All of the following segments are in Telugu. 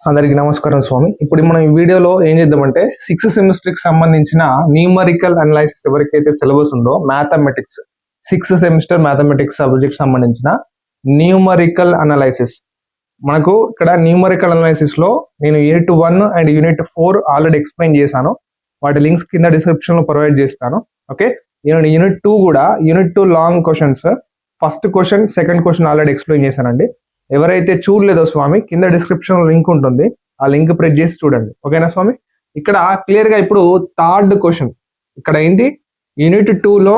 అందరికీ నమస్కారం స్వామి. ఇప్పుడు మనం ఈ వీడియోలో ఏం చేద్దామంటే 6th సెమిస్టర్కి సంబంధించిన న్యూమరికల్ అనాలిసిస్ ఎవరికైతే సిలబస్ ఉందో mathematics 6th semester mathematics subject సంబంధించిన న్యూమరికల్ అనాలిసిస్. మనకు ఇక్కడ న్యూమరికల్ అనాలిసిస్ లో నేను unit 1 and unit 4 already explain చేశాను. వాటి లింక్స్ కింద డిస్క్రిప్షన్ లో ప్రొవైడ్ చేస్తాను. ఓకే, యూనిట్ 2 కూడా unit 2 long questions, first question second question already explain చేశానండి. ఎవరైతే చూడలేదో స్వామి కింద డిస్క్రిప్షన్ లింక్ ఉంటుంది, ఆ లింక్ ప్రెస్ చేసి చూడండి. ఓకేనా స్వామి? ఇక్కడ క్లియర్ గా ఇప్పుడు థర్డ్ క్వశ్చన్, ఇక్కడ ఏంటి యూనిట్ 2 లో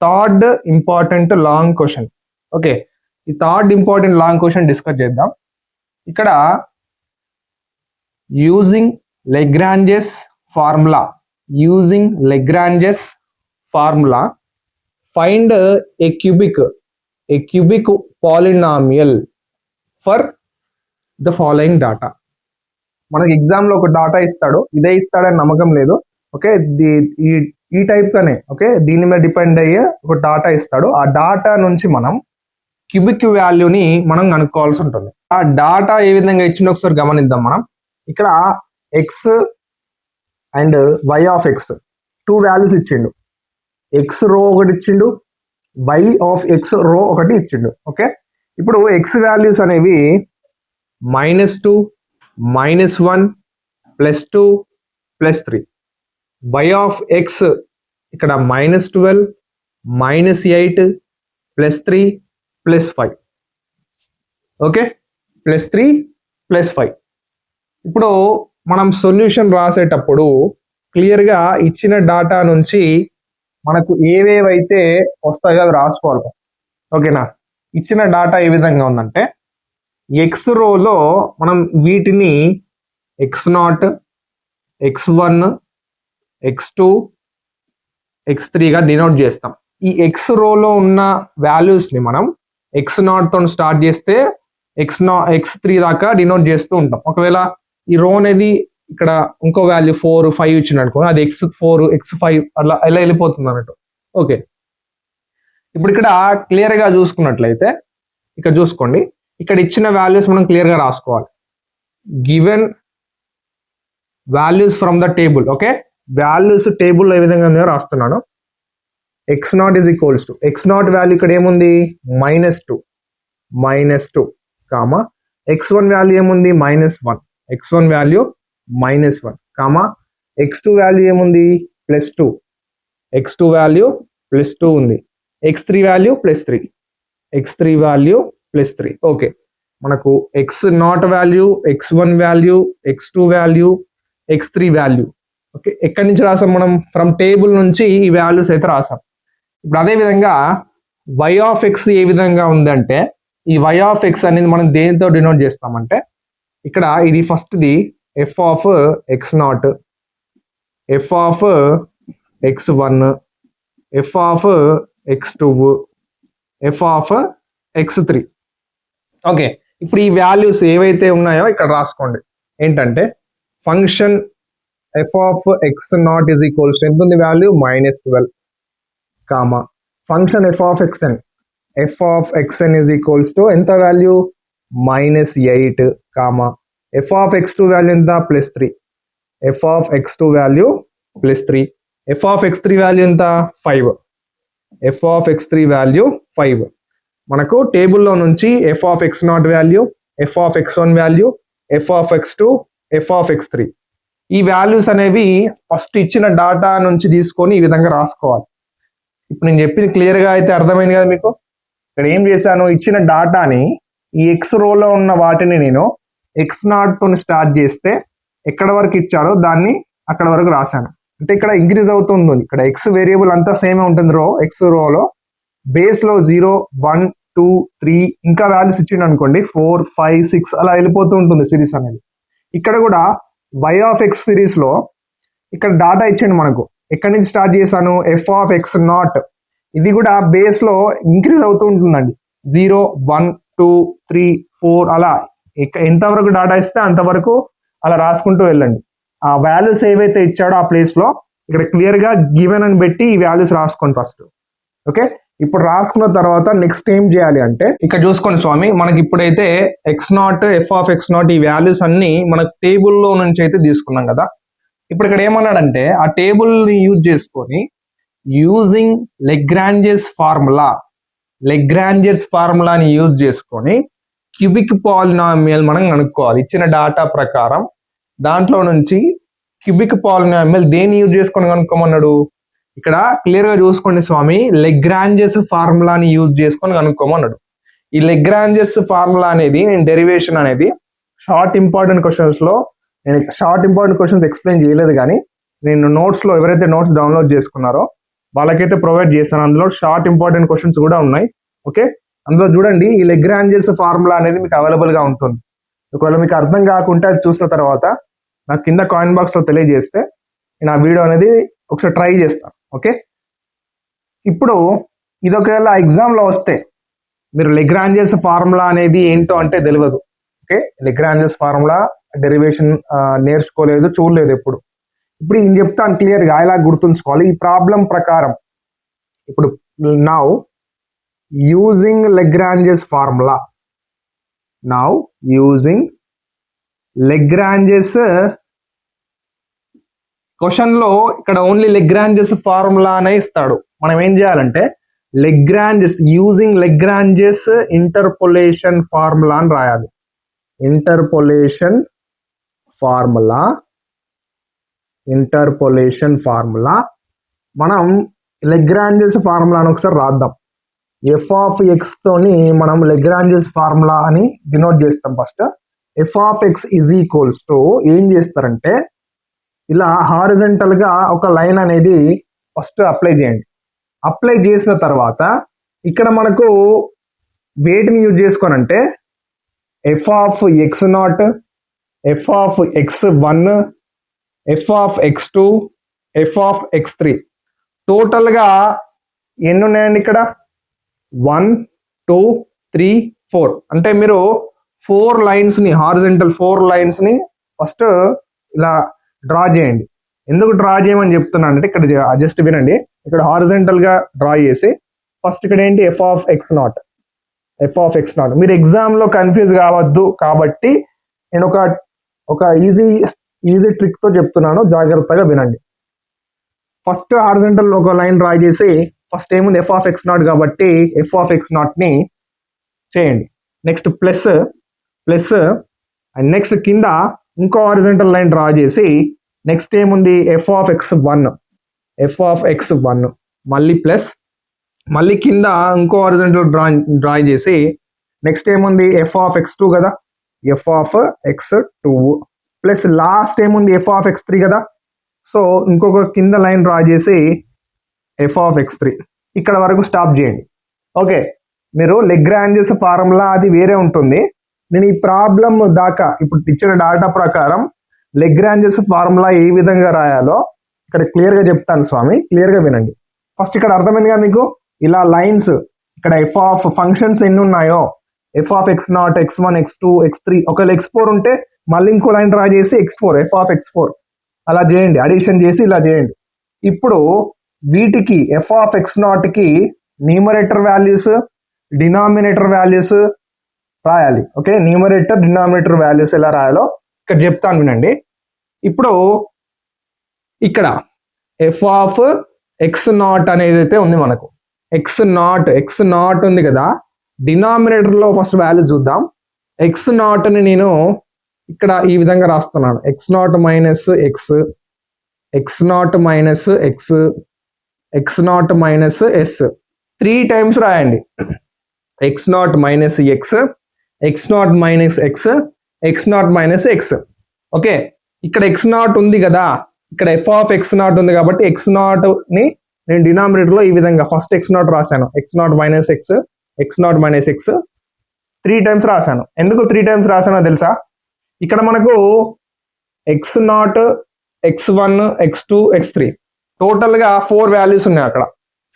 third important long question. Okay, ఈ third important long question discuss చేద్దాం. ఇక్కడ using Lagrange's formula find a cubic polynomial for the following data. మనకి ఎగ్జామ్ లో ఒక డాటా ఇస్తాడు, ఇదే ఇస్తాడని నమ్మకం లేదు. ఓకే, ఈ టైప్ గానే ఓకే దీని మీద డిపెండ్ అయ్యే ఒక డాటా ఇస్తాడు. ఆ డాటా నుంచి మనం క్యూబిక్ వాల్యూని మనం కనుక్కోవాల్సి ఉంటుంది. ఆ డాటా ఏ విధంగా ఇచ్చిందో ఒకసారి గమనిద్దాం. మనం ఇక్కడ x and y of x 2 values ఇచ్చిండు. ఎక్స్ రో ఒకటి ఇచ్చిండు, వై ఆఫ్ ఎక్స్ రో ఒకటి ఇచ్చిండు. ఓకే, ఇప్పుడు ఎక్స్ వాల్యూస్ అనేవి -2, -1, +2, +3. వై ఆఫ్ ఎక్స్ ఇక్కడ -12, -8, +3, +5. ఓకే, +3, +5. ఇప్పుడు మనం సొల్యూషన్ రాసేటప్పుడు క్లియర్గా ఇచ్చిన డాటా నుంచి మనకు ఏవేవైతే వస్తాయో అవి రాసుకోవాలి. ఓకేనా? ఇచ్చిన డాటా ఏ విధంగా ఉందంటే ఎక్స్ రోలో మనం వీటిని x0, x1, x2, x3గా డినోట్ చేస్తాం. ఈ ఎక్స్ రోలో ఉన్న వాల్యూస్ని మనం x0 తో స్టార్ట్ చేస్తే x3 దాకా డినోట్ చేస్తూ ఉంటాం. ఒకవేళ ఈ రో అనేది ఇక్కడ ఇంకో వాల్యూ 4, 5 ఇచ్చింది అనుకో, అది x4, x5 అలా ఎలా వెళ్ళిపోతుంది అన్నట్టు. ఓకే, ఇప్పుడు ఇక్కడ క్లియర్గా చూసుకున్నట్లయితే ఇక్కడ చూసుకోండి, ఇక్కడ ఇచ్చిన వాల్యూస్ మనం క్లియర్గా రాసుకోవాలి. Given values from the table. Okay, values table ఏ విధంగా ఉందో రాస్తున్నాను. x0 is equals to x0 value ఇక్కడ ఏముంది -2 కామా x1 వాల్యూ ఏముంది -1, x1 value -1 comma x2 value ఏముంది +2, x2 వాల్యూ +2 ఉంది, x3 వాల్యూ +3. ఓకే, మనకు x0 value, x1 value, x2 value, x3 value. Okay, ఎక్కడి నుంచి రాసాం మనం? ఫ్రమ్ టేబుల్ నుంచి ఈ వాల్యూస్ అయితే రాసాం. ఇప్పుడు అదే విధంగా y ఆఫ్ ఎక్స్ ఏ విధంగా ఉందంటే ఈ y ఆఫ్ ఎక్స్ అనేది మనం దేనితో డినోట్ చేస్తామంటే ఇక్కడ ఇది ఫస్ట్ది f of x0, f of x1, f of x2, f of x3. Okay, ఇప్పుడు ఈ వాల్యూస్ ఏవైతే ఉన్నాయో ఇక్కడ రాసుకోండి. ఏంటంటే function f of x0 is equals ఎంత ఉంది value -12 comma function f of xn is equals to ఎంత value -8 comma f of x2 value ఎంత +3, f of x2 value +3, f of x3 value ఎంత 5, f ఆఫ్ x3 వాల్యూ 5. మనకు టేబుల్లో నుంచి f of x0 value, f of x1 value, f of x2, f of x3 ఈ వాల్యూస్ అనేవి ఫస్ట్ ఇచ్చిన డాటా నుంచి తీసుకొని ఈ విధంగా రాసుకోవాలి. ఇప్పుడు నేను చెప్పింది క్లియర్గా అయితే అర్థమైంది కదా మీకు? ఇక్కడ ఏం చేశాను, ఇచ్చిన డాటాని ఈ ఎక్స్ రోలో ఉన్న వాటిని నేను x0 తో స్టార్ట్ చేస్తే ఎక్కడ వరకు ఇచ్చారో దాన్ని అక్కడ వరకు రాశాను. అంటే ఇక్కడ ఇంక్రీజ్ అవుతుంది, ఇక్కడ ఎక్స్ వేరియబుల్ అంతా సేమే ఉంటుంది. ఎక్స్ రోలో బేస్ లో 0, 1, 2, 3 ఇంకా వాల్యూస్ ఇచ్చిండు అనుకోండి 4, 5, 6 అలా వెళ్ళిపోతూ ఉంటుంది సిరీస్ అనేది. ఇక్కడ కూడా y ఆఫ్ ఎక్స్ సిరీస్ లో ఇక్కడ డాటా ఇచ్చిండు మనకు. ఎక్కడి నుంచి స్టార్ట్ చేశాను? f of x0. ఇది కూడా బేస్ లో ఇంక్రీజ్ అవుతూ ఉంటుందండి. 0, 1, 2, 3, 4 అలా ఎంతవరకు డాటా ఇస్తే అంతవరకు అలా రాసుకుంటూ వెళ్ళండి. ఆ వాల్యూస్ ఏవైతే ఇచ్చాడో ఆ ప్లేస్ లో ఇక్కడ క్లియర్ గా గివెన్ అని పెట్టి ఈ వాల్యూస్ రాసుకోండి ఫస్ట్. ఓకే, ఇప్పుడు రాసుకున్న తర్వాత నెక్స్ట్ ఏం చేయాలి అంటే ఇక్కడ చూసుకోండి స్వామి, మనకి ఇప్పుడైతే x0 f(x0) ఈ వాల్యూస్ అన్ని మనకు టేబుల్లో నుంచి అయితే తీసుకున్నాం కదా. ఇప్పుడు ఇక్కడ ఏమన్నాడంటే ఆ టేబుల్ ని యూజ్ చేసుకొని యూజింగ్ లెగ్రాంజెస్ ఫార్ములాని యూజ్ చేసుకొని క్యూబిక్ పాలినామియల్ మనం కనుక్కోవాలి. ఇచ్చిన డాటా ప్రకారం దాంట్లో నుంచి క్యూబిక్ పాలినామియల్ దేన్ని యూజ్ చేసుకొని కనుక్కోమన్నాడు. ఇక్కడ క్లియర్ గా చూసుకోండి స్వామి, లెగ్రాంజెస్ ఫార్ములాని యూజ్ చేసుకొని కనుక్కోమన్నాడు. ఈ లెగ్రాంజెస్ ఫార్ములా అనేది నేను డెరివేషన్ అనేది షార్ట్ ఇంపార్టెంట్ క్వశ్చన్స్ ఎక్స్ప్లెయిన్ చేయలేదు, కానీ నేను నోట్స్ లో ఎవరైతే నోట్స్ డౌన్లోడ్ చేసుకున్నారో వాళ్ళకైతే ప్రొవైడ్ చేస్తాను. అందులో షార్ట్ ఇంపార్టెంట్ క్వశ్చన్స్ కూడా ఉన్నాయి. ఓకే, అందులో చూడండి, ఈ లెగ్రాంజెస్ ఫార్ములా అనేది మీకు అవైలబుల్ గా ఉంటుంది. ఒకవేళ మీకు అర్థం కాకుంటే అది చూసిన తర్వాత నాకు కింద కామెంట్ బాక్స్ లో తెలియజేస్తే నేను ఆ వీడియో అనేది ఒకసారి ట్రై చేస్తాను. ఓకే, ఇప్పుడు ఇది ఒకవేళ ఎగ్జామ్ లో వస్తే మీరు లెగ్రాంజెస్ ఫార్ములా అనేది ఏంటో అంటే తెలియదు. ఓకే, లెగ్రాంజెస్ ఫార్ములా డెరివేషన్ నేర్చుకోలేదు, చూడలేదు ఎప్పుడు. ఇప్పుడు నేను చెప్తాను క్లియర్ గా ఇలా గుర్తుంచుకోవాలి. ఈ ప్రాబ్లం ప్రకారం ఇప్పుడు now using Lagrange's formula, question లో ఇక్కడ ఓన్లీ లెగ్రాంజెస్ ఫార్ములా అనే ఇస్తాడు. మనం ఏం చేయాలంటే యూజింగ్ లెగ్రాంజెస్ ఇంటర్పోలేషన్ ఫార్ములా అని రాయాలి. ఇంటర్పోలేషన్ ఫార్ములా మనం లెగ్రాంజెస్ ఫార్ములాని ఒకసారి రాద్దాం. f(x) తోని మనం లెగ్రాంజెస్ ఫార్ములా అని డినోట్ చేస్తాం. ఫస్ట్ f(x) ఏం చేస్తారంటే ఇలా హారిజంటల్ గా ఒక లైన్ అనేది ఫస్ట్ అప్లై చేయండి. అప్లై చేసిన తర్వాత ఇక్కడ మనకు వేటిని use చేసుకోనంటే f(x0), f(x1), f(x2), f(x3) total గా ఎన్ని ఉన్నాయండి ఇక్కడ? 1, 2, 3, 4. అంటే మీరు 4 లైన్స్ ని, హారిజంటల్ 4 లైన్స్ ని ఫస్ట్ ఇలా డ్రా చేయండి. ఎందుకు డ్రా చేయమని చెప్తున్నాను అంటే ఇక్కడ జస్ట్ వినండి. ఇక్కడ హారిజంటల్ గా డ్రా చేసి ఫస్ట్ ఇక్కడ ఏంటి f(x0). మీరు ఎగ్జామ్ లో కన్ఫ్యూజ్ కావద్దు కాబట్టి నేను ఒక ఈజీ ట్రిక్ తో చెప్తున్నాను, జాగ్రత్తగా వినండి. ఫస్ట్ హారిజంటల్ ఒక లైన్ డ్రా చేసి ఫస్ట్ ఏముంది f(x0) కాబట్టి f(x0) ని చేయండి. నెక్స్ట్ ప్లస్ అండ్ నెక్స్ట్ కింద ఇంకో హారిజంటల్ లైన్ డ్రా చేసి నెక్స్ట్ ఏముంది f(x1) మళ్ళీ ప్లస్, మళ్ళీ కింద ఇంకో హారిజంటల్ డ్రా చేసి నెక్స్ట్ ఏముంది f(x2) కదా, f(x2) ప్లస్ లాస్ట్ ఏముంది f(x3) కదా. సో ఇంకొక కింద లైన్ డ్రా చేసి f(x3). ఇక్కడ వరకు స్టాప్ చేయండి. ఓకే, మీరు లెగ్రాంజెస్ ఫార్ములా అది వేరే ఉంటుంది. నేను ఈ ప్రాబ్లం దాకా ఇప్పుడు ఇచ్చిన డాటా ప్రకారం లెగ్రాంజెస్ ఫార్ములా ఏ విధంగా రాయాలో ఇక్కడ క్లియర్ గా చెప్తాను స్వామి, క్లియర్ గా వినండి. ఫస్ట్ ఇక్కడ అర్థమైందిగా మీకు, ఇలా లైన్స్ ఇక్కడ ఫంక్షన్స్ ఎన్ని ఉన్నాయో f(x0), x1, x2, x3, ఒకవేళ x4 ఉంటే మళ్ళీ ఇంకో లైన్ డ్రా చేసి f(x4) అలా చేయండి, అడిషన్ చేసి ఇలా చేయండి. ఇప్పుడు వీటికి f(x0) కి న్యూమరేటర్ వాల్యూస్, డినామినేటర్ వాల్యూస్ రాయాలి. ఓకే, న్యూమరేటర్ డినామినేటర్ వాల్యూస్ ఎలా రాయాలో ఇక్కడ చెప్తాను వినండి. ఇప్పుడు ఇక్కడ f(x0) అనేది అయితే ఉంది మనకు, x0 ఉంది కదా. డినామినేటర్ లో ఫస్ట్ వాల్యూ చూద్దాం. x0 ని నేను ఇక్కడ ఈ విధంగా రాస్తున్నాను, x0 minus X, x0 minus X, x0 minus yes. 3 times రాయండి, x0 minus X, x0 minus X, x0 minus X. Okay, ఇక్కడ x0 ఉంది కదా, ఇక్కడ f(x0) ఉంది కాబట్టి x0 ని నేను డినామినేటర్ లో ఈ విధంగా ఫస్ట్ x0 రాశాను, x0 minus X, x0 minus X 3 times రాశాను. ఎందుకు 3 టైమ్స్ రాశానో తెలుసా? ఇక్కడ మనకు x0, x1, x2, x3 total గా 4 వాల్యూస్ ఉన్నాయి. అక్కడ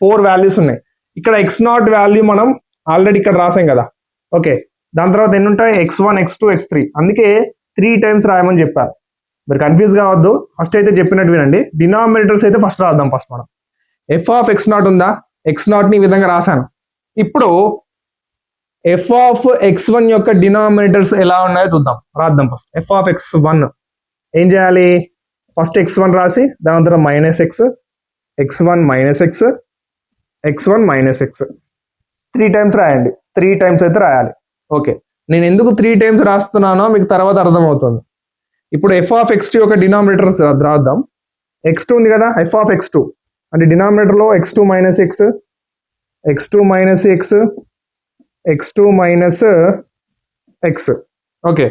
4 వాల్యూస్ ఉన్నాయి. ఇక్కడ x0 వాల్యూ మనం ఆల్రెడీ ఇక్కడ రాసాం కదా. ఓకే, దాని తర్వాత ఎన్ని ఉంటాయి? x1, x2, x3. అందుకే 3 టైమ్స్ రాయమని చెప్పారు. మీరు కన్ఫ్యూజ్ కావద్దు, ఫస్ట్ అయితే చెప్పినట్టు వినండి. డినామినేటర్స్ అయితే ఫస్ట్ రాద్దాం. ఫస్ట్ మనం f(x0) ఉందా, x0ని ఈ విధంగా రాశాను. ఇప్పుడు ఎఫ్ ఆఫ్ x1 యొక్క డినామినేటర్స్ ఎలా ఉన్నాయో చూద్దాం, రాద్దాం. ఫస్ట్ ఎఫ్ ఆఫ్ x1 ఏం చేయాలి, ఫస్ట్ x1 రాసి దాని తర్వాత -x, x1 -x, x1 -x 3 times రాయండి. 3 టైమ్స్ అయితే రాయాలి. ఓకే, నేను ఎందుకు 3 టైమ్స్ రాస్తున్నానో మీకు తర్వాత అర్థమవుతుంది. ఇప్పుడు ఎఫ్ ఆఫ్ x2 యొక్క డినామినేటర్స్ రాద్దాం. x2 ఉంది కదా, ఎఫ్ ఆఫ్ x2 అంటే డినామినేటర్లో x2 - x, x2 - x, x2 - x. Okay,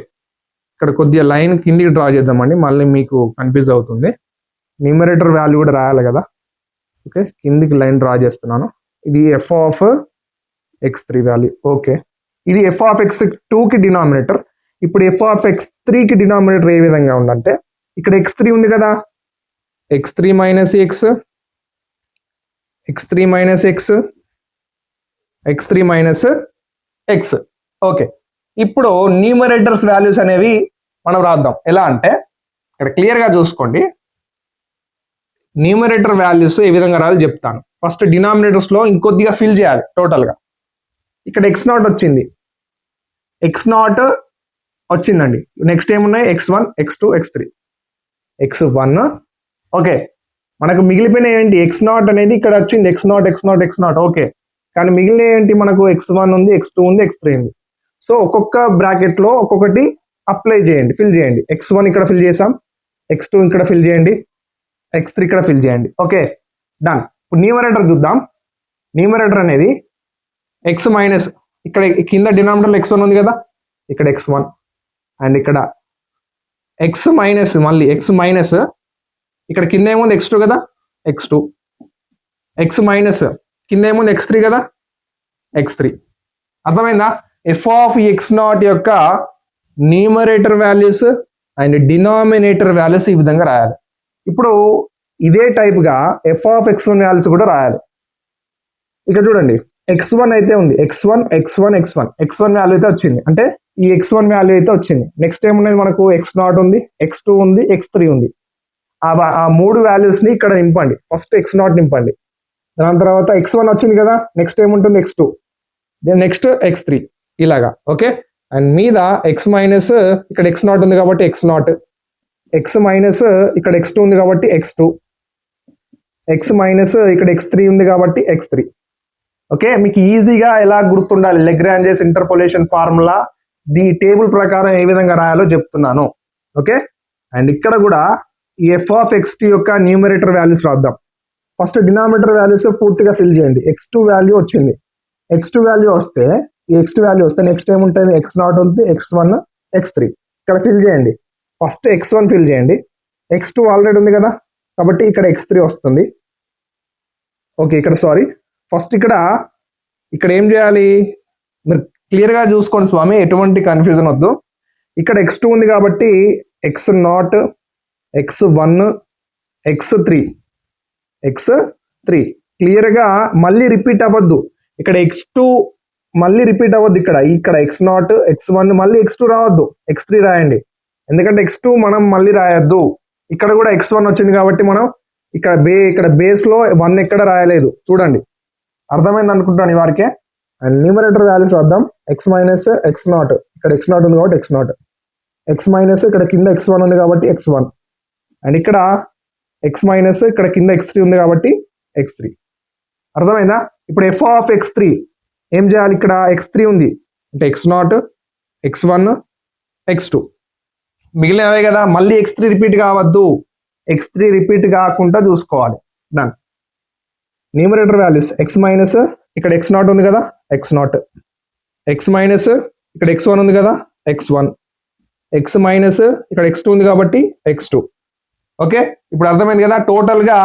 ఇక్కడ కొద్దిగా లైన్ కిందికి డ్రా చేద్దామండి, మళ్ళీ మీకు కన్ఫ్యూజ్ అవుతుంది. న్యూమరేటర్ వాల్యూ కూడా రాయాలి కదా. ఓకే, కిందికి లైన్ డ్రా చేస్తున్నాను. ఇది F of x3 value. Okay, ఇది ఎఫ్ ఆఫ్ x2కి డినామినేటర్. ఇప్పుడు ఎఫ్ ఆఫ్ x3కి డినామినేటర్ ఏ విధంగా ఉందంటే, ఇక్కడ x3 ఉంది కదా, x3 - x, x3 - x, x3 - x. Okay, ఇప్పుడు న్యూమరేటర్స్ వాల్యూస్ అనేవి మనం రాద్దాం. ఎలా అంటే ఇక్కడ క్లియర్గా చూసుకోండి, న్యూమరేటర్ వాల్యూస్ ఏ విధంగా రాయాలో చెప్తాను. ఫస్ట్ డినామినేటర్స్లో ఇంకొద్దిగా ఫిల్ చేయాలి టోటల్గా. ఇక్కడ x0 వచ్చింది, x0 వచ్చిందండి. నెక్స్ట్ ఏమున్నాయి, x1, x2, x3, x1. Okay, మనకు మిగిలిపోయిన ఏంటి, x0 అనేది ఇక్కడ వచ్చింది, x0, x0, x0. ఓకే, కానీ మిగిలిన ఏంటి, మనకు x1 ఉంది, x2 ఉంది, x3 ఉంది. సో ఒక్కొక్క బ్రాకెట్లో ఒక్కొక్కటి అప్లై చేయండి, ఫిల్ చేయండి. x1 ఇక్కడ ఫిల్ చేసాం, x2 ఇక్కడ ఫిల్ చేయండి, x3 ఇక్కడ ఫిల్ చేయండి. Okay, done. ఇప్పుడు న్యూమరేటర్ చూద్దాం. న్యూమరేటర్ అనేది x మైనస్, ఇక్కడ కింద డినామినేటర్ x1 ఉంది కదా, ఇక్కడ x1 అండ్ ఇక్కడ x మైనస్, మళ్ళీ x మైనస్, ఇక్కడ కింద ఏముంది x2 కదా, x2, x మైనస్ కింద ఏముంది x3 కదా, x3. అర్థమైందా? ఎఫ్ ఆఫ్ x0 యొక్క numerator values and denominator values ఈ విధంగా రాయాలి. ఇప్పుడు ఇదే టైప్గా ఎఫ్ ఆఫ్ x1 వాల్యూస్ కూడా రాయాలి. ఇక్కడ చూడండి, x1 అయితే ఉంది, x1, x1, x1, x1 value అయితే వచ్చింది, అంటే ఈ x1 వాల్యూ అయితే వచ్చింది. నెక్స్ట్ ఏమున్నది మనకు, x0 ఉంది, x2 ఉంది, x3 ఉంది. ఆ 3 వాల్యూస్ని ఇక్కడ నింపండి. ఫస్ట్ x0 నింపండి, దాని తర్వాత x1 వచ్చింది కదా, నెక్స్ట్ ఏముంటుంది, x2, దెన్ నెక్స్ట్ x3, ఇలాగా. ఓకే, అండ్ మీద x మైనస్, ఇక్కడ x0 ఉంది కాబట్టి x0, x మైనస్ ఇక్కడ x2 ఉంది కాబట్టి x2, x మైనస్ ఇక్కడ x3 ఉంది కాబట్టి x3. ఓకే, మీకు ఈజీగా ఎలా గుర్తుండాలి, Lagrange's interpolation formula the table ప్రకారం ఏ విధంగా రాయాలో చెప్తున్నాను. ఓకే, అండ్ ఇక్కడ కూడా ఈ ఎఫ్ ఆఫ్ x2 యొక్క న్యూమరేటర్ వాల్యూస్ రాద్దాం. ఫస్ట్ డినామినేటర్ వాల్యూస్ పూర్తిగా ఫిల్ చేయండి. x2 వాల్యూ వచ్చింది, x2 వాల్యూ వస్తే, ఈ x2 వాల్యూ వస్తే నెక్స్ట్ ఏముంటుంది, x0 ఉంది, x1, x3 ఇక్కడ ఫిల్ చేయండి. ఫస్ట్ x1 ఫిల్ చేయండి, x2 ఆల్రెడీ ఉంది కదా కాబట్టి ఇక్కడ x3 వస్తుంది. ఓకే, ఇక్కడ సారీ, ఫస్ట్ ఇక్కడ ఏం చేయాలి, మీరు క్లియర్గా చూసుకోండి స్వామి, ఎటువంటి కన్ఫ్యూజన్ వద్దు. ఇక్కడ x2 ఉంది కాబట్టి x0, x1, x3, x3 క్లియర్గా మళ్ళీ రిపీట్ అవ్వద్దు. ఇక్కడ x2 మళ్ళీ రిపీట్ అవ్వద్దు, ఇక్కడ x0, x1 మళ్ళీ x2 రావద్దు, x3 రాయండి. ఎందుకంటే x2 మనం మళ్ళీ రాయొద్దు. ఇక్కడ కూడా x1 వచ్చింది కాబట్టి మనం ఇక్కడ బేస్లో 1 ఎక్కడ రాయలేదు. చూడండి, అర్థమైంది అనుకుంటాను ఈ వారికే. అండ్ న్యూమరేటర్ వాల్యూస్ వద్దాం. x మైనస్ x0, ఇక్కడ x0 ఉంది కాబట్టి x0, x మైనస్ ఇక్కడ కింద x1 ఉంది కాబట్టి x1, అండ్ ఇక్కడ x మైనస్ ఇక్కడ కింద x3 ఉంది కాబట్టి x3. అర్థమైందా? ఇప్పుడు ఎఫ్ ఆఫ్ x3 ఏం చేయాలి, ఇక్కడ x3 ఉంది అంటే x0, x1, x2 మిగిలినవే కదా, మళ్ళీ x3 రిపీట్ కావద్దు, x3 రిపీట్ కాకుండా చూసుకోవాలి. Done. Numerator values x minus ఇక్కడ x0 ఉంది కదా, x0, x మైనస్ ఇక్కడ x1 ఉంది కదా, x1, x మైనస్ ఇక్కడ x2 ఉంది కాబట్టి x2. ఓకే, ఇప్పుడు అర్థమైంది కదా. టోటల్గా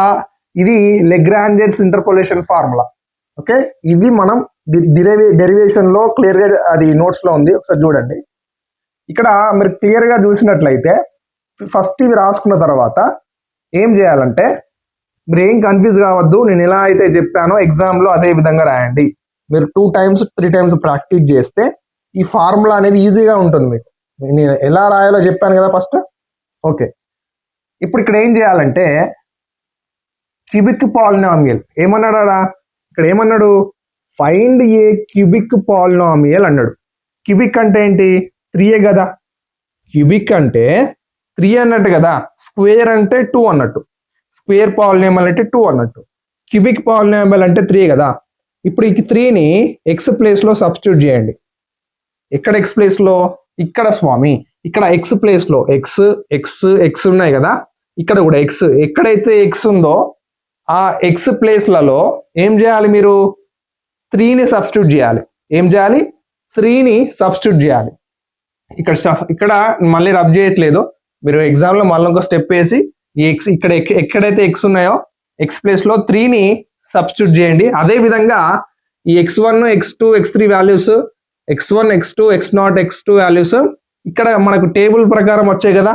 ఇది లెగ్రాంజెస్ ఇంటర్పోలేషన్ ఫార్ములా. ఓకే, ఇది మనం డెరివేషన్లో క్లియర్గా అది నోట్స్లో ఉంది, ఒకసారి చూడండి. ఇక్కడ మీరు క్లియర్గా చూసినట్లయితే ఫస్ట్ ఇవి రాసుకున్న తర్వాత ఏం చేయాలంటే, మీరు ఏం కన్ఫ్యూజ్ కావద్దు, నేను ఎలా అయితే చెప్పానో ఎగ్జామ్లో అదే విధంగా రాయండి. మీరు 2 times 3 times ప్రాక్టీస్ చేస్తే ఈ ఫార్ములా అనేది ఈజీగా ఉంటుంది మీకు. నేను ఎలా రాయాలో చెప్పాను కదా ఫస్ట్. ఓకే, ఇప్పుడు ఇక్కడ ఏం చేయాలంటే క్యూబిక్ పాలినామియల్ ఏమన్నాడా, ఇక్కడ ఏమన్నాడు, ఫైండ్ ఏ క్యూబిక్ పాలినామియల్ అన్నాడు. క్యూబిక్ అంటే ఏంటి, 3 కదా, క్యూబిక్ అంటే 3 అన్నట్టు కదా, స్క్వేర్ అంటే 2 అన్నట్టు, స్క్వేర్ పాలినామియల్ అంటే 2 అన్నట్టు, క్యూబిక్ పాలినామియల్ అంటే 3 కదా. ఇప్పుడు ఈ 3ని ఎక్స్ ప్లేస్లో సబ్స్టిట్యూట్ చేయండి. ఎక్కడ ఎక్స్ ప్లేస్లో, ఇక్కడ స్వామి, ఇక్కడ ఎక్స్ ప్లేస్లో ఎక్స్ ఎక్స్ ఎక్స్ ఉన్నాయి కదా, ఇక్కడ కూడా ఎక్స్, ఎక్కడైతే ఎక్స్ ఉందో ఆ ఎక్స్ ప్లేస్లలో ఏం చేయాలి, మీరు 3ని సబ్స్టిట్యూట్ చేయాలి. ఏం చేయాలి, 3ని సబ్స్టిట్యూట్ చేయాలి. ఇక్కడ మళ్ళీ రబ్ చేయట్లేదు, మీరు ఎగ్జామ్లో మళ్ళీ ఒక స్టెప్ వేసి ఈ ఎక్స్ ఇక్కడ ఎక్కడైతే ఎక్స్ ఉన్నాయో ఎక్స్ ప్లేస్లో 3ని సబ్స్టిట్యూట్ చేయండి. అదే విధంగా ఈ x1 x2 x3 values, x1 x2 x0 x2 values ఇక్కడ మనకు టేబుల్ ప్రకారం వచ్చాయి కదా,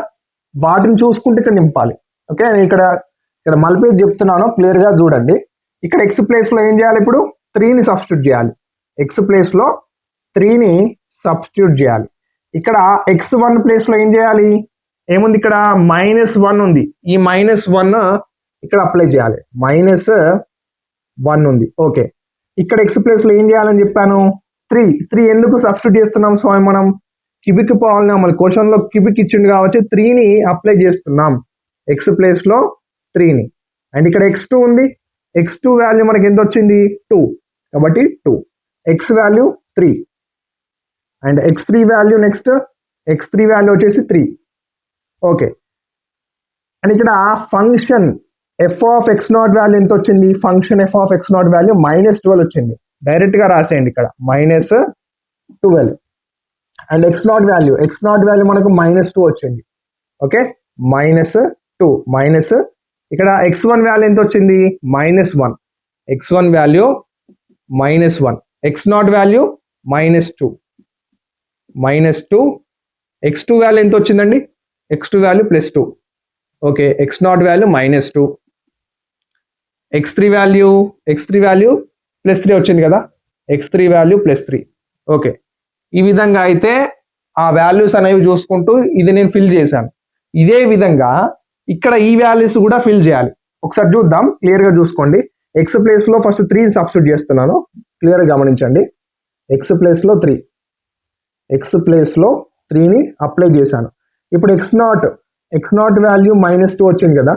వాటిని చూసుకుంటే ఇక్కడ నింపాలి. ఓకే, నేను ఇక్కడ మళ్ళీ చెప్తున్నాను, క్లియర్ గా చూడండి. ఇక్కడ ఎక్స్ ప్లేస్ లో ఏం చేయాలి, ఇప్పుడు 3ని సబ్స్టిట్యూట్ చేయాలి. ఎక్స్ ప్లేస్ లో 3ని సబ్స్టిట్యూట్ చేయాలి. ఇక్కడ x1 ప్లేస్ లో ఏం చేయాలి, ఏముంది, ఇక్కడ -1 ఉంది, ఈ -1 ఇక్కడ అప్లై చేయాలి, -1 ఉంది. ఓకే, ఇక్కడ ఎక్స్ ప్లేస్ లో ఏం చేయాలని చెప్పాను, 3 ఎందుకు సబ్స్టిట్యూట్ చేస్తున్నాం స్వామి, మనం క్యూబిక్ పాలినామియల్ క్వశ్చన్ లో క్యూబిక్ ఇచ్చింది కాబట్టి 3ని అప్లై చేస్తున్నాం ఎక్స్ ప్లేస్ లో 3ని. అండ్ ఇక్కడ x2 ఉంది, x2 వాల్యూ మనకి ఎంత వచ్చింది, 2, కాబట్టి 2, x value 3 and x3 value, next x3 value వచ్చేసి 3. ఓకే, అండ్ ఇక్కడ function f of x0 value ఎంత వచ్చింది, function f of x0 value -12 వచ్చింది. డైరెక్ట్ గా రాసేయండి ఇక్కడ -12. అండ్ x0 వాల్యూ మనకు -2 వచ్చింది. ఓకే, -2 మైనస్ ఇక్కడ x1 వాల్యూ ఎంత వచ్చింది, -1, x1 value -1, x0 value -2, x2 value ఎంత వచ్చిందండి, x2 value +2. Okay, x0 value -2, x3 value +3 వచ్చింది కదా, x3 వాల్యూ +3. ఓకే, ఈ విధంగా అయితే ఆ వాల్యూస్ అనేవి చూసుకుంటూ ఇది నేను ఫిల్ చేశాను. ఇదే విధంగా ఇక్కడ ఈ వాల్యూస్ కూడా ఫిల్ చేయాలి. ఒకసారి చూద్దాం, క్లియర్ గా చూసుకోండి. ఎక్స్ ప్లేస్ లో ఫస్ట్ 3 సబ్స్టిట్యూట్ చేస్తున్నాను, క్లియర్ గా గమనించండి. ఎక్స్ ప్లేస్ లో 3ని అప్లై చేశాను. ఇప్పుడు x0 వాల్యూ -2 వచ్చింది కదా,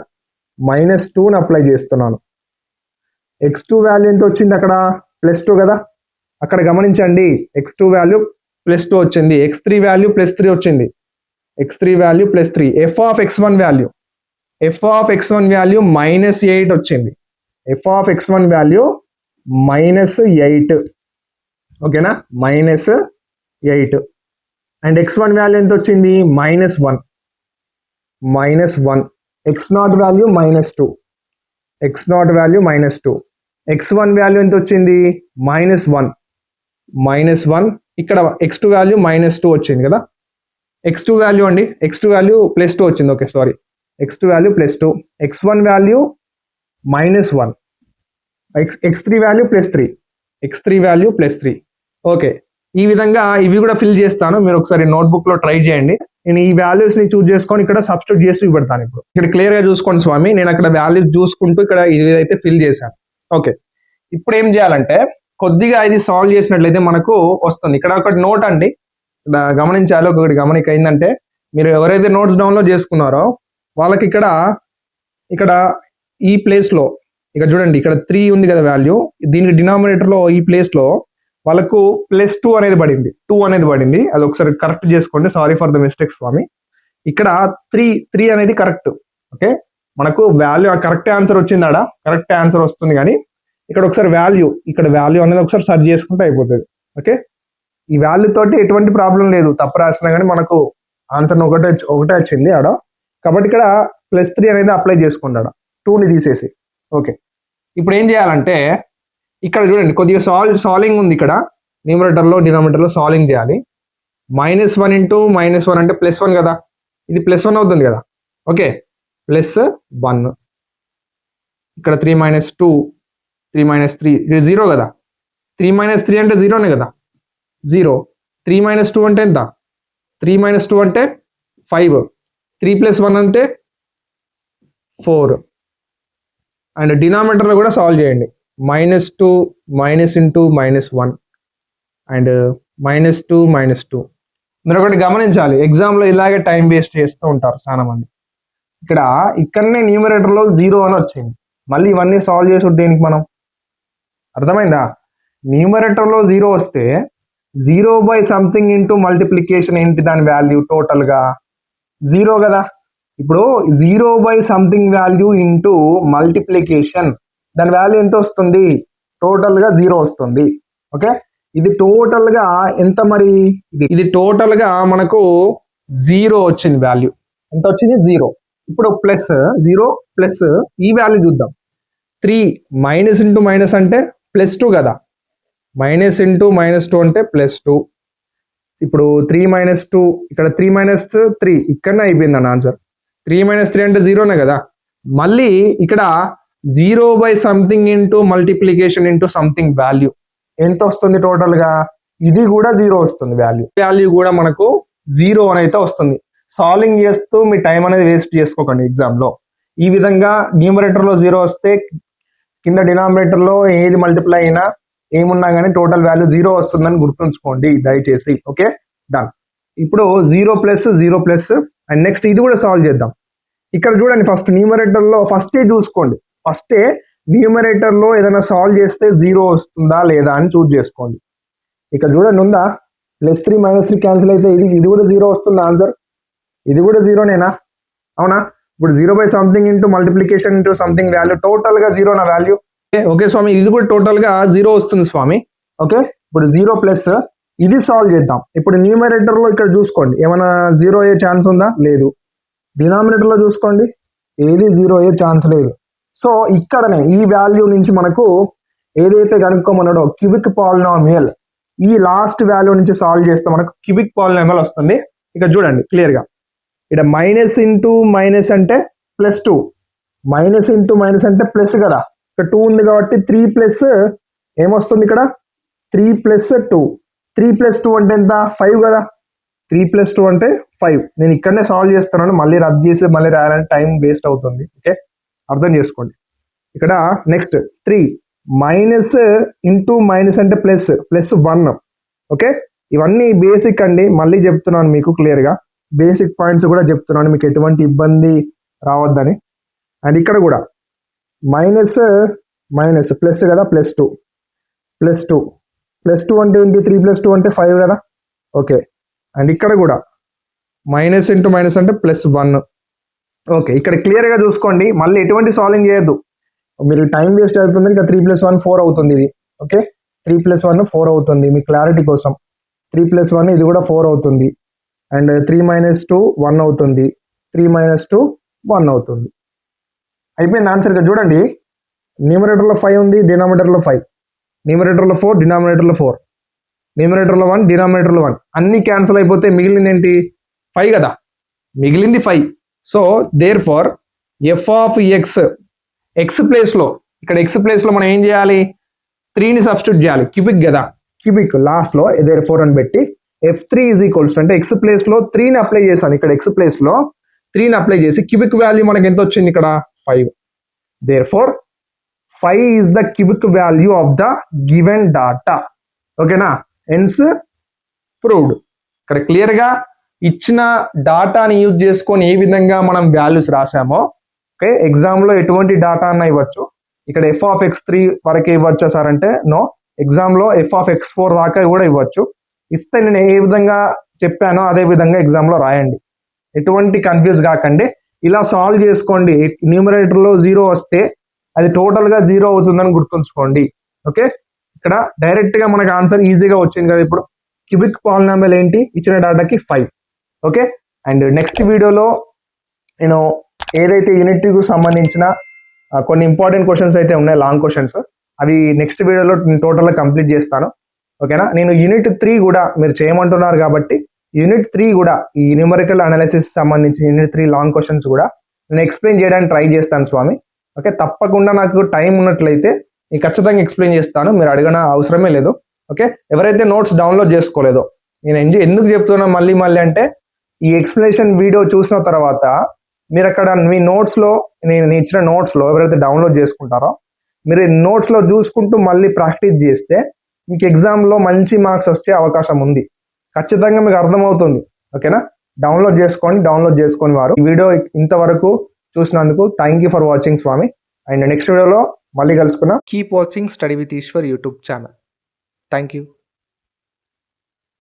-2ని అప్లై చేస్తున్నాను. x2 వాల్యూ ఎంత వచ్చింది, అక్కడ +2 కదా, అక్కడ గమనించండి, x2 వాల్యూ +2 వచ్చింది, x3 వాల్యూ +3 వచ్చింది, x3 value +3. f of x1 value -8 వచ్చింది, f ఆఫ్ x1 వాల్యూ -8. ఓకేనా, -8. అండ్ x1 వాల్యూ ఎంత వచ్చింది, -1, x0 వాల్యూ -2, x1 వాల్యూ ఎంత వచ్చింది, -1. ఇక్కడ x2 వాల్యూ -2 వచ్చింది కదా, x2 వాల్యూ +2 వచ్చింది. Okay, sorry, x2 value +2, x1 value -1, x3 value +3. Okay, ఈ విధంగా ఇవి కూడా ఫిల్ చేస్తాను, మీరు ఒకసారి నోట్బుక్ లో ట్రై చేయండి. నేను ఈ వాల్యూస్ ని చూస్ చేసుకొని ఇక్కడ సబ్స్టిట్యూట్ చేసి పెడతాను. ఇప్పుడు ఇక్కడ క్లియర్ గా చూసుకోండి స్వామి, నేను అక్కడ వాల్యూస్ చూసుకుంటూ ఇక్కడ ఇదైతే ఫిల్ చేశాను. ఓకే, ఇప్పుడు ఏం చేయాలంటే కొద్దిగా ఇది సాల్వ్ చేసినట్లయితే మనకు వస్తుంది. ఇక్కడ ఒకటి నోట్ అండి, గమనించాలి, ఒకటి గమనిక ఏంటంటే, మీరు ఎవరైతే నోట్స్ డౌన్లోడ్ చేసుకున్నారో వాళ్ళకి ఇక్కడ ఈ ప్లేస్ లో ఇక్కడ చూడండి, ఇక్కడ 3 ఉంది కదా వాల్యూ, దీనికి డినామినేటర్ లో ఈ ప్లేస్ లో వాళ్ళకు +2 అనేది పడింది, 2 అనేది పడింది. అది ఒకసారి కరెక్ట్ చేసుకోండి, సారీ ఫర్ ద మిస్టేక్స్ స్వామి. ఇక్కడ 3 అనేది కరెక్ట్. ఓకే, మనకు వాల్యూ కరెక్ట్ ఆన్సర్ వచ్చిందాడా, కరెక్ట్ ఆన్సర్ వస్తుంది. కానీ ఇక్కడ ఒకసారి వాల్యూ అనేది ఒకసారి సెర్చ్ చేసుకుంటే అయిపోతుంది. ఓకే, ఈ వాల్యూ తోటి ఎటువంటి ప్రాబ్లం లేదు, తప్పు రాసినా కానీ మనకు ఆన్సర్ ఒకటే వచ్చింది ఆడ. కాబట్టి ఇక్కడ +3 అనేది అప్లై చేసుకోండి ఆడ, 2ని తీసేసి. ఓకే, ఇప్పుడు ఏం చేయాలంటే ఇక్కడ చూడండి, కొద్దిగా సాల్వింగ్ ఉంది. ఇక్కడ న్యూమరేటర్లో డినామినేటర్లో సాల్వింగ్ చేయాలి. -1 ఇంటూ -1 అంటే +1 కదా, ఇది +1 అవుతుంది కదా. ఓకే, +1. ఇక్కడ 3 - 2, 3 - 3 ఇది 0 కదా, 3 - 3 అంటే 0నే కదా, 0. 3 - 2 అంటే ఎంత, 3 - 2 అంటే 5, 3 + 1 అంటే 4. అండ్ డినామినేటర్లో కూడా సాల్వ్ చేయండి. -2 మైనస్ ఇంటూ -1 అండ్ -2 -2. మీరు ఒకటి గమనించాలి, ఎగ్జామ్లో ఇలాగే టైం వేస్ట్ చేస్తూ ఉంటారు చాలా మంది. ఇక్కడనే న్యూమరేటర్లో 0 అని వచ్చింది, మళ్ళీ ఇవన్నీ సాల్వ్ చేసుడు దేనికి మనం? అర్థమైందా? న్యూమరేటర్లో 0 వస్తే 0 బై సంథింగ్ ఇంటూ మల్టిప్లికేషన్ ఏంటి దాని వాల్యూ? టోటల్గా 0 కదా. ఇప్పుడు 0 by something value into multiplication దాని వాల్యూ ఎంత వస్తుంది? టోటల్గా 0 వస్తుంది. ఓకే, ఇది టోటల్గా ఎంత మరి? ఇది టోటల్గా మనకు 0 వచ్చింది. వాల్యూ ఎంత వచ్చింది? 0. ఇప్పుడు ప్లస్ 0 ప్లస్ ఈ వాల్యూ చూద్దాం. 3 మైనస్ ఇంటూ మైనస్ అంటే +2 కదా. మైనస్ ఇంటూ -2 అంటే +2. ఇప్పుడు 3 - 2 ఇక్కడ 3 - 3 ఇక్కడనే అయిపోయింది అన్న ఆన్సర్. 3 - 3 అంటే 0నే కదా. మళ్ళీ ఇక్కడ 0 by something into multiplication into something value ఎంత వస్తుంది టోటల్గా? ఇది కూడా 0 వస్తుంది. వాల్యూ కూడా మనకు 0 అని అయితే వస్తుంది. సాల్వింగ్ చేస్తూ మీ టైం అనేది వేస్ట్ చేసుకోకండి ఎగ్జామ్లో. ఈ విధంగా న్యూమరేటర్లో 0 వస్తే కింద డినామినేటర్లో ఏది మల్టిప్లై అయినా ఏమున్నా కానీ టోటల్ వాల్యూ 0 వస్తుందని గుర్తుంచుకోండి దయచేసి. Okay, done. ఇప్పుడు 0 ప్లస్ 0 ప్లస్ అండ్ నెక్స్ట్ ఇది కూడా సాల్వ్ చేద్దాం. ఇక్కడ చూడండి, ఫస్ట్ న్యూమరేటర్లో చూసుకోండి. న్యూమరేటర్లో ఏదైనా సాల్వ్ చేస్తే 0 వస్తుందా లేదా అని చూస్ చేసుకోండి. ఇక్కడ చూడండి, ఉందా? +3 -3 క్యాన్సిల్ అయితే ఇది కూడా 0 వస్తుంది ఆన్సర్. ఇది కూడా 0నేనా? అవునా? ఇప్పుడు 0 by something into multiplication into something value టోటల్గా 0 నా వాల్యూ. ఓకే స్వామి, ఇది కూడా టోటల్గా 0 వస్తుంది స్వామి. ఓకే, ఇప్పుడు 0 ప్లస్ ఇది సాల్వ్ చేద్దాం. ఇప్పుడు న్యూమరేటర్లో ఇక్కడ చూసుకోండి, ఏమైనా 0 అయ్యే ఛాన్స్ ఉందా? లేదు. డినామినేటర్లో చూసుకోండి, ఏది 0 అయ్యే ఛాన్స్ లేదు. సో ఇక్కడనే ఈ వాల్యూ నుంచి మనకు ఏదైతే కనుక్కోమన్నాడో క్యూబిక్ పాలినామియల్, ఈ లాస్ట్ వాల్యూ నుంచి సాల్వ్ చేస్తే మనకు క్యూబిక్ పాలినామియల్ వస్తుంది. ఇక్కడ చూడండి క్లియర్గా, ఇక్కడ మైనస్ ఇంటూ మైనస్ అంటే +2, మైనస్ ఇంటూ మైనస్ అంటే ప్లస్ కదా. ఇక్కడ 2 ఉంది కాబట్టి 3 ప్లస్ ఏమొస్తుంది ఇక్కడ? 3 + 2. 3 + 2 అంటే ఎంత? 5 కదా. 3 + 2 అంటే 5. నేను ఇక్కడనే సాల్వ్ చేస్తున్నాను, మళ్ళీ రద్దు చేసి మళ్ళీ రాయాలంటే టైం వేస్ట్ అవుతుంది. ఓకే, అర్థం చేసుకోండి. ఇక్కడ నెక్స్ట్ 3 మైనస్ ఇంటూ మైనస్ అంటే +1. ఓకే, ఇవన్నీ బేసిక్ అండి, మళ్ళీ చెప్తున్నాను మీకు క్లియర్గా. బేసిక్ పాయింట్స్ కూడా చెప్తున్నాను, మీకు ఎటువంటి ఇబ్బంది రావద్దని. అండ్ ఇక్కడ కూడా మైనస్ మైనస్ ప్లస్ కదా, +2 అంటే ఏంటి? 3 + 2 అంటే 5 కదా. ఓకే, అండ్ ఇక్కడ కూడా మైనస్ ఇంటూ మైనస్ అంటే +1. ఓకే, ఇక్కడ క్లియర్గా చూసుకోండి, మళ్ళీ ఎటువంటి సాల్వింగ్ చేయొద్దు, మీరు టైం వేస్ట్ అవుతుంది. ఇంకా 3 + 1 4 అవుతుంది ఇది. ఓకే, 3 + 1 4 అవుతుంది. మీ క్లారిటీ కోసం 3 + 1 ఇది కూడా 4 అవుతుంది. అండ్ 3 - 2 1 అవుతుంది. 3 - 2 1 అవుతుంది. అయిపోయింది ఆన్సర్. ఇక్కడ చూడండి, న్యూమరేటర్లో 5 ఉంది, డినామినేటర్లో 5, న్యూమరేటర్లో 4, డినామినేటర్లో 4, న్యూమరేటర్లో 1, డినామినేటర్లో 1, అన్ని క్యాన్సిల్ అయిపోతే మిగిలింది ఏంటి? 5 కదా, మిగిలింది 5. So therefore f of x ప్లేస్లో, ఇక్కడ ఎక్స్ ప్లేస్లో మనం ఏం చేయాలి? 3ని సబ్స్టిట్యూట్ చేయాలి. క్యూబిక్ కదా, క్యూబిక్ లాస్ట్లో దేర్ ఫోర్ అని పెట్టి F3 = అంటే ఎక్స్ ప్లేస్లో 3ని అప్లై చేశాను. ఇక్కడ ఎక్స్ ప్లేస్లో 3ని అప్లై చేసి క్యూబిక్ వాల్యూ మనకి ఎంత వచ్చింది? ఇక్కడ 5. Therefore 5 is the cubic value of the given data. ఓకేనా? Hence proved. ఇక్కడ క్లియర్గా ఇచ్చిన డాటాని యూజ్ చేసుకొని ఏ విధంగా మనం వాల్యూస్ రాసామో, ఓకే, ఎగ్జామ్లో ఎటువంటి డాటా అన్న ఇవ్వచ్చు. ఇక్కడ f(x3) వరకే ఇవ్వచ్చా సార్ అంటే నో, ఎగ్జామ్లో f(x4) దాకా కూడా ఇవ్వచ్చు. ఇస్తే నేను ఏ విధంగా చెప్పానో అదే విధంగా ఎగ్జామ్లో రాయండి, ఎటువంటి కన్ఫ్యూజ్ కాకండి. ఇలా సాల్వ్ చేసుకోండి. న్యూమరేటర్లో 0 వస్తే అది టోటల్గా 0 అవుతుందని గుర్తుంచుకోండి. ఓకే, ఇక్కడ డైరెక్ట్గా మనకు ఆన్సర్ ఈజీగా వచ్చింది కదా. ఇప్పుడు క్యూబిక్ పాలినామియల్ ఏంటి? ఇచ్చిన డాటాకి 5. ఓకే, అండ్ నెక్స్ట్ వీడియోలో నేను ఏదైతే యూనిట్ 2కు సంబంధించిన కొన్ని ఇంపార్టెంట్ క్వశ్చన్స్ అయితే ఉన్నాయి, లాంగ్ క్వశ్చన్స్, అవి నెక్స్ట్ వీడియోలో నేను టోటల్గా కంప్లీట్ చేస్తాను. ఓకేనా? నేను యూనిట్ 3 కూడా మీరు చేయమంటున్నారు కాబట్టి యూనిట్ 3 కూడా ఈ న్యూమరికల్ అనాలిసిస్ సంబంధించిన యూనిట్ 3 లాంగ్ క్వశ్చన్స్ కూడా నేను ఎక్స్ప్లెయిన్ చేయడానికి ట్రై చేస్తాను స్వామి. ఓకే, తప్పకుండా నాకు టైం ఉన్నట్లయితే నేను ఖచ్చితంగా ఎక్స్ప్లెయిన్ చేస్తాను, మీరు అడగన అవసరమే లేదు. ఓకే, ఎవరైతే నోట్స్ డౌన్లోడ్ చేసుకోలేదో, నేను ఎందుకు చెప్తున్నా మళ్ళీ అంటే ఈ ఎక్స్ప్లెనేషన్ వీడియో చూసిన తర్వాత మీరు అక్కడ మీ నోట్స్లో, నేను ఇచ్చిన నోట్స్లో ఎవరైతే డౌన్లోడ్ చేసుకుంటారో మీరు నోట్స్లో చూసుకుంటూ మళ్ళీ ప్రాక్టీస్ చేస్తే మీకు ఎగ్జామ్లో మంచి మార్క్స్ వచ్చే అవకాశం ఉంది. ఖచ్చితంగా మీకు అర్థమవుతుంది. ఓకేనా? డౌన్లోడ్ చేసుకొని వారు ఈ వీడియో ఇంతవరకు చూసినందుకు థ్యాంక్ యూ ఫర్ వాచింగ్ స్వామి. అండ్ నెక్స్ట్ వీడియోలో మళ్ళీ కలుసుకున్నాం. Keep watching study with Eshwar YouTube channel. Thank you.